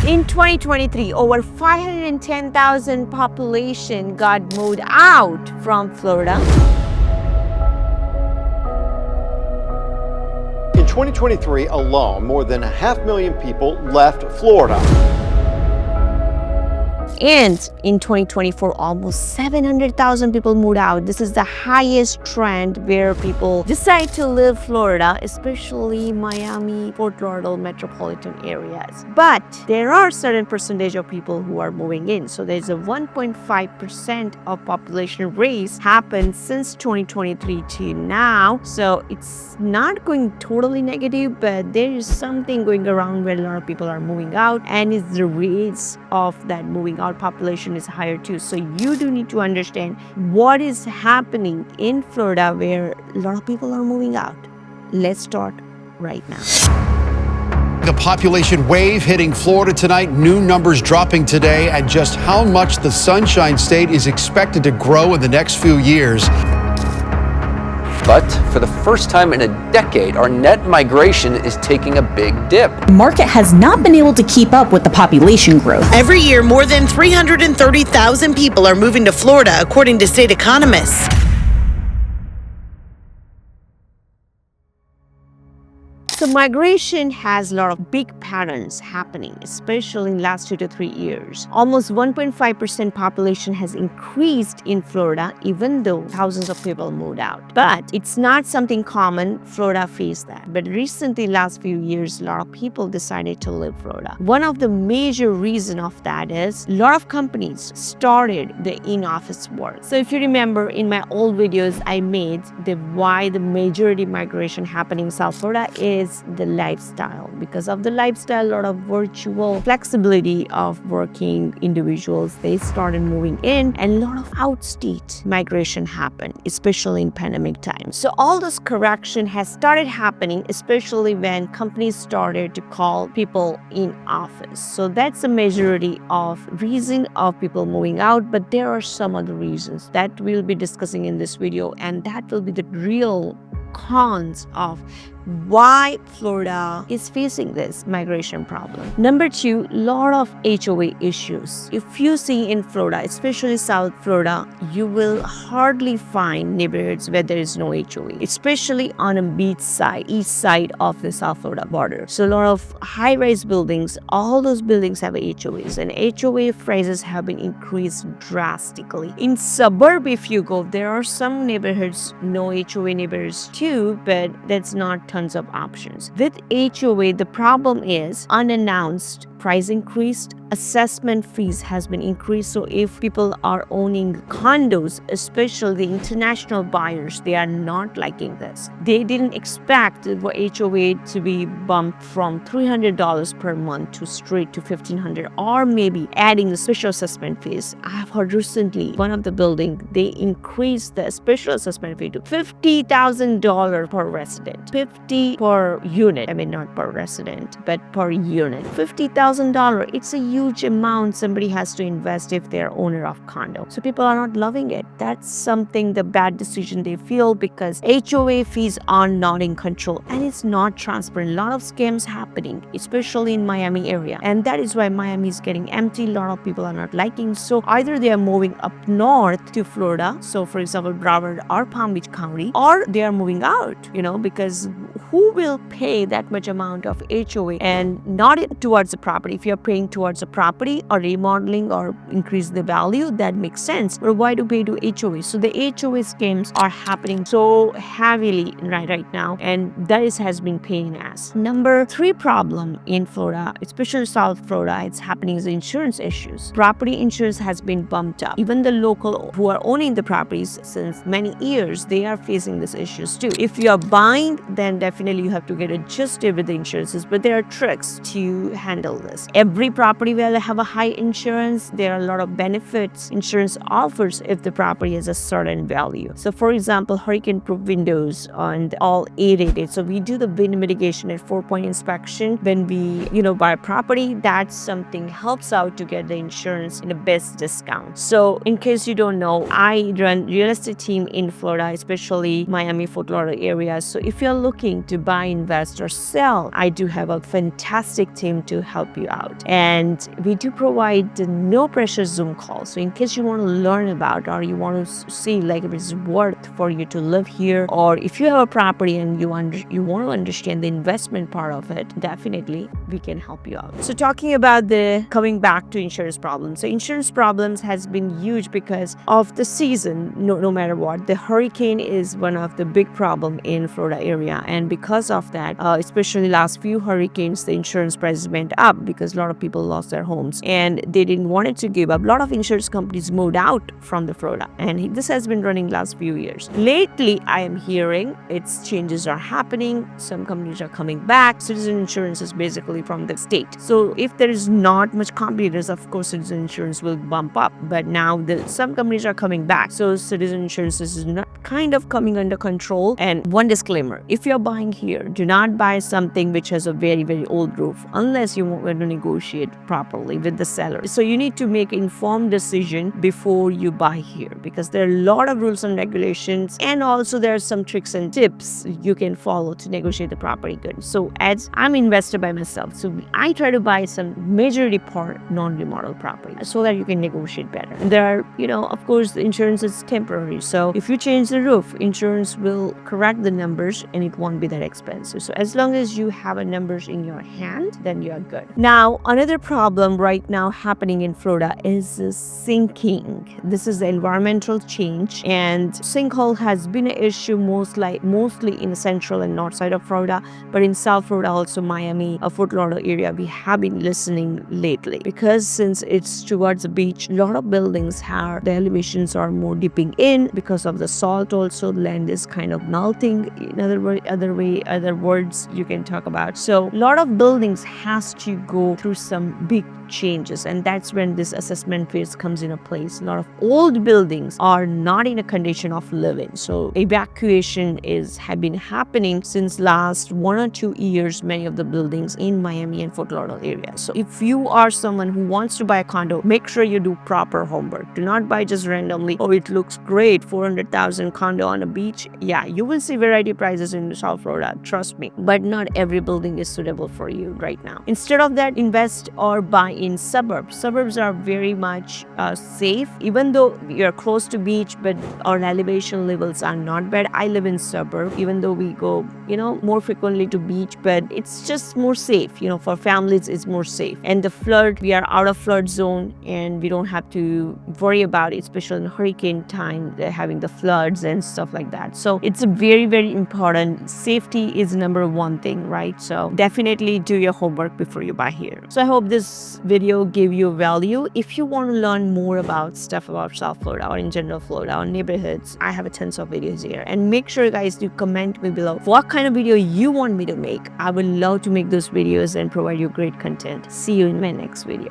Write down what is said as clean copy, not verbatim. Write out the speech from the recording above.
In 2023, over 510,000 population got moved out from Florida. In 2023 alone, more than 500,000 people left Florida. And in 2024, almost 700,000 people moved out. This is the highest trend where people decide to leave Florida, especially Miami, Fort Lauderdale metropolitan areas. But there are certain percentage of people who are moving in. So there's a 1.5% of population raise happened since 2023 to now. So it's not going totally negative, but there is something going around where a lot of people are moving out, and it's the rates of that moving out population is higher too. So you do need to understand what is happening in Florida where a lot of people are moving out. Let's start right now. The population wave hitting Florida tonight, new numbers dropping today, and just how much the Sunshine State is expected to grow in the next few years. But for the first time in a decade, our net migration is taking a big dip. The market has not been able to keep up with the population growth. Every year, more than 330,000 people are moving to Florida, according to state economists. So migration has a lot of big patterns happening, especially in the last 2 to 3 years. Almost 1.5% population has increased in Florida, even though thousands of people moved out. But it's not something common. Florida faced that. But recently, last few years, a lot of people decided to leave Florida. One of the major reasons of that is a lot of companies started the in-office work. So if you remember in my old videos I made, why the majority migration happening in South Florida is the lifestyle. Because of the lifestyle, a lot of virtual flexibility of working individuals, they started moving in, and a lot of outstate migration happened, especially in pandemic times. So all this correction has started happening, especially when companies started to call people in office. So that's the majority of reason of people moving out, but there are some other reasons that we'll be discussing in this video, and that will be the real cons of why Florida is facing this migration problem. Number two, lot of HOA issues. If you see in Florida, especially South Florida, you will hardly find neighborhoods where there is no HOA, especially on a beach side, east side of the South Florida border. So a lot of high-rise buildings, all those buildings have HOAs, and HOA prices have been increased drastically. In suburb, if you go, there are some neighborhoods, no HOA neighborhoods too, but that's not tons of options. With HOA, the problem is unannounced price increased, assessment fees has been increased. So if people are owning condos, especially the international buyers, they are not liking this. They didn't expect for HOA to be bumped from $300 per month to straight to $1,500, or maybe adding the special assessment fees. I have heard recently one of the building, they increased the special assessment fee to $50,000 per resident. 50 per unit. I mean, not per resident, but per unit. $50,000. It's a huge amount somebody has to invest if they're owner of condo. So people are not loving it. That's something, the bad decision they feel, because HOA fees are not in control and it's not transparent. A lot of scams happening, especially in Miami area. And that is why Miami is getting empty. A lot of people are not liking. So either they are moving up north to Florida. So for example, Broward or Palm Beach County, or they are moving out, because who will pay that much amount of HOA and not towards the property? If you're paying towards a property or remodeling or increase the value, that makes sense. But why do we do HOA? So the HOA schemes are happening so heavily right now, and that has been paying us. Number three problem in Florida, especially South Florida, it's happening is insurance issues. Property insurance has been bumped up. Even the local who are owning the properties since many years, they are facing these issues too. If you are buying, then definitely you have to get adjusted with the insurances, but there are tricks to handle this. Every property will have a high insurance. There are a lot of benefits insurance offers if the property has a certain value. So for example, hurricane-proof windows and all A-rated. So we do the wind mitigation at 4-point inspection when we, buy a property. That's something helps out to get the insurance in the best discount. So in case you don't know, I run real estate team in Florida, especially Miami, Fort Lauderdale areas. So if you're looking to buy, invest, or sell, I do have a fantastic team to help help you out. And we do provide the no pressure Zoom calls. So in case you want to learn about, or you want to see like if it's worth for you to live here, or if you have a property and you want to understand the investment part of it, definitely we can help you out. So talking about the coming back to insurance problems. So insurance problems has been huge because of the season. No matter what, the hurricane is one of the big problem in Florida area, and because of that, especially last few hurricanes, the insurance prices went up because a lot of people lost their homes and they didn't want it to give up. A lot of insurance companies moved out from the Florida, and this has been running last few years. Lately, I am hearing its changes are happening. Some companies are coming back. Citizen insurance is basically from the state. So if there is not much competitors, of course, citizen insurance will bump up. But now some companies are coming back. So citizen insurance is not kind of coming under control. And one disclaimer, if you're buying here, do not buy something which has a very, very old roof unless you want to negotiate properly with the seller. So you need to make an informed decision before you buy here, because there are a lot of rules and regulations, and also there are some tricks and tips you can follow to negotiate the property good. So as I'm an investor by myself, so I try to buy some majority part non-remodel property so that you can negotiate better. And there are, of course, the insurance is temporary. So if you change the roof, insurance will correct the numbers and it won't be that expensive. So as long as you have a numbers in your hand, then you are good. Now, another problem right now happening in Florida is sinking. This is the environmental change, and sinkhole has been an issue mostly in the central and north side of Florida, but in South Florida, also Miami, Fort Lauderdale area, we have been listening lately, because since it's towards the beach, a lot of buildings have the elevations are more dipping in because of the salt. Also, land is kind of melting. In other words you can talk about. So a lot of buildings has to go through some big changes, and that's when this assessment phase comes into place. A lot of old buildings are not in a condition of living, so evacuation have been happening since last 1 or 2 years, many of the buildings in Miami and Fort Lauderdale area. So if you are someone who wants to buy a condo, make sure you do proper homework. Do not buy just randomly, oh, it looks great, 400,000 condo on a beach. Yeah, you will see variety prices in South Florida, trust me, but not every building is suitable for you right now. Instead of that, invest or buy in suburbs. Suburbs are very much safe, even though you're close to beach, but our elevation levels are not bad. I live in suburb, even though we go, more frequently to beach, but it's just more safe, for families it's more safe. And the flood, we are out of flood zone and we don't have to worry about it, especially in hurricane time, having the floods and stuff like that. So it's a very, very important. Safety is number one thing, right? So definitely do your homework before you buy here. So I hope this video gave you value. If you want to learn more about stuff about South Florida or in general Florida or neighborhoods, I have a tons of videos here. And make sure, guys, to comment me below what kind of video you want me to make. I would love to make those videos and provide you great content. See you in my next video.